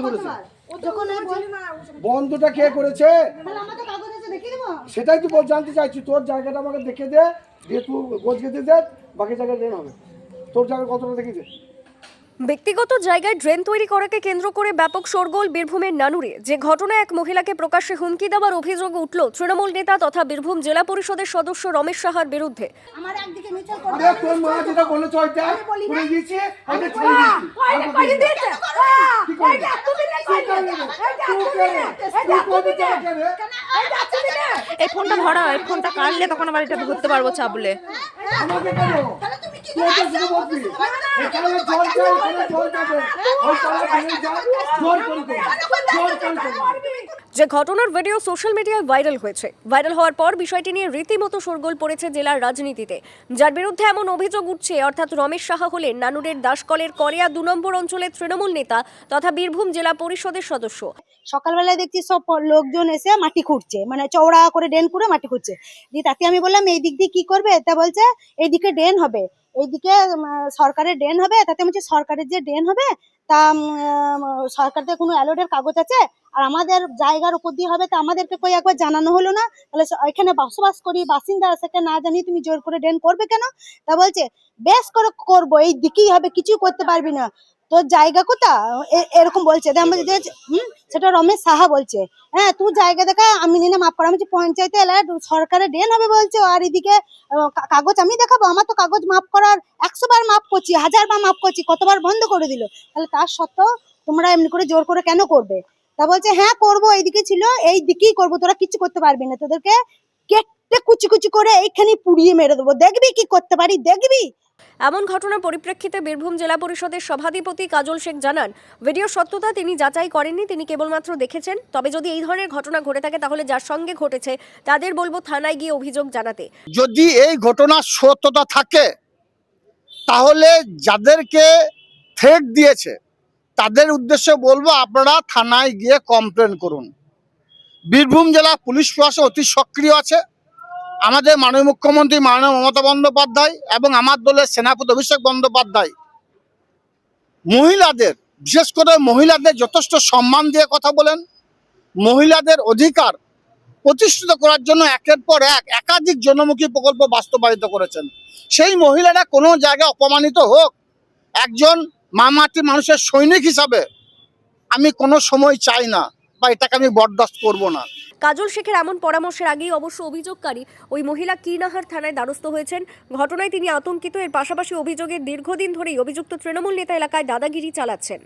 করেছে? বন্ধটা কে করেছে? সেটাই তো জানতে চাইছি। তোর জায়গাটা আমাকে দেখে দে, দিয়ে তুই গোছ গেঁথে দে, বাকি জায়গায় ড্রেন হবে। তোর জায়গায় কতটা দেখেছে? ব্যক্তিগত জায়গায় ড্রেন তৈরি করাকে কেন্দ্র করে ব্যাপক শোরগোল বীরভূমের নানুরে। যে ঘটনায় এক মহিলাকে প্রকাশ্যে হুমকি দেওয়ার অভিযোগ উঠল তৃণমূল নেতা তথা বীরভূম জেলা পরিষদের সদস্য রমেশ সাহার বিরুদ্ধে। আমার একদিকে মিছিল আরে তোর মা যেটা বলেছ ওইটা করে দিয়েছে, এটা ছেড়ে দিয়েছে। এই ফোনটা ধরা, এই ফোনটা কাটলে তখন আবার এটা ধরতে পারবো চাপলে। আমাকে কেন? তুই তো শুধু বলবি এখানে জল চাই, এখানে জল যাবে, ওই পাড়া ভেঙে যায়, জল করে জল করে। যে ঘটনার ভিডিও সোশ্যাল মিডিয়ায় ভাইরাল হয়েছে। ভাইরাল হওয়ার পর বিষয়টি নিয়ে রীতিমতো শোরগোল পড়েছে জেলার রাজনীতিতে। যার বিরুদ্ধে এমন অভিযোগ উঠছে, অর্থাৎ রমেশ সাহা হলেন নানুরের দাসকলের করিয়া 2 নম্বর অঞ্চলের তৃণমূল নেতা তথা বীরভূম জেলা পরিষদের সদস্য। সকালবেলায় দেখছি সব লোকজন এসে মাটি খুঁড়ছে, মানে চওড়া করে ড্রেন করে মাটি খুঁড়ছে। দিয়ে তাতে আমি বললাম এই দিক দিয়ে কি করবে? তা বলছে এইদিকে ড্রেন হবে, এইদিকে সরকারের ড্রেন হবে। তাতে বলছে সরকারের যে ড্রেন হবে তা সরকার থেকে কোনো অ্যালোটের কাগজ আছে, আর আমাদের জায়গার উপর দিয়ে হবে, তা আমাদেরকে কই একবার জানানো হলো না? তাহলে এখানে বসবাস করি বাসিন্দা, সেটা না জানি তুমি জোর করে ড্রেন করবে কেন? তা বলছে বেশ করে করবো, এই দিকেই হবে, কিছু করতে পারবি না, তোর জায়গা কোথা? এরকম বলছে। সেটা রমেশ সাহা বলছে। হ্যাঁ, তুই জায়গা দেখা, আমি নিয়ে মাপ করা। আমি পঞ্চায়েতে এলাকায় সরকারের ড্রেন হবে বলছে, আর এদিকে কাগজ আমি দেখাবো? আমার তো কাগজ মাপ করার 100 বার মাপ করছি, 1000 বার মাপ করছি, কতবার বন্ধ করে দিল। তাহলে তার সত্ত্বেও তোমরা এমনি করে জোর করে কেন করবে? তা বলছে হ্যাঁ করবো, এইদিকে ছিল, এই দিকেই করবো, তোরা কিছু করতে পারবি না, তোদেরকে কেটে কুচি কুচি করে এইখানে পুড়িয়ে মেরে দেবো, দেখবি কি করতে পারি, দেখবি। এমন ঘটনার পরিপ্রেক্ষিতে বীরভূম জেলা পরিষদের সভাধিপতি কাজল শেখ জানান, ভিডিওর সত্যতা তিনি যাচাই করেননি, তিনি কেবলমাত্র দেখেছেন। তবে যদি এই ধরনের ঘটনা ঘটে থাকে তাহলে যার সঙ্গে ঘটেছে তাদের বলবো থানায় গিয়ে অভিযোগ জানাতে। যদি এই ঘটনার সত্যতা থাকে তাহলে যাদেরকে থ্রেট দিয়েছে তাদের উদ্দেশ্যে বলবো আপনারা থানায় গিয়ে কমপ্লেন করুন। বীরভূম জেলা পুলিশ প্রশাসন অতি সক্রিয় আছে। আমাদের মাননীয় মুখ্যমন্ত্রী মাননীয় মমতা বন্দ্যোপাধ্যায় এবং আমার দলের সেনাপতি অভিষেক বন্দ্যোপাধ্যায় মহিলাদের, বিশেষ করে মহিলাদের যথেষ্ট সম্মান দিয়ে কথা বলেন। মহিলাদের অধিকার প্রতিষ্ঠিত করার জন্য একের পর এক একাধিক জনমুখী প্রকল্প বাস্তবায়িত করেছেন। সেই মহিলারা কোনো জায়গায় অপমানিত হোক, একজন মামাটি মানুষের সৈনিক হিসাবে আমি কোনো সময় চাই না, বা এটাকে আমি বরদাস্ত করব না। কাজল শেখের এমন পরামর্শের আগেই অবশ্য অভিযোগকারী ওই মহিলা কিনাহার থানায় দ্বারস্থ হয়েছেন। ঘটনায় তিনি আতঙ্কিত। এর পাশাপাশি অভিযোগের দীর্ঘদিন ধরেই অভিযুক্ত তৃণমূল নেতা এলাকায় দাদাগিরি চালাচ্ছেন।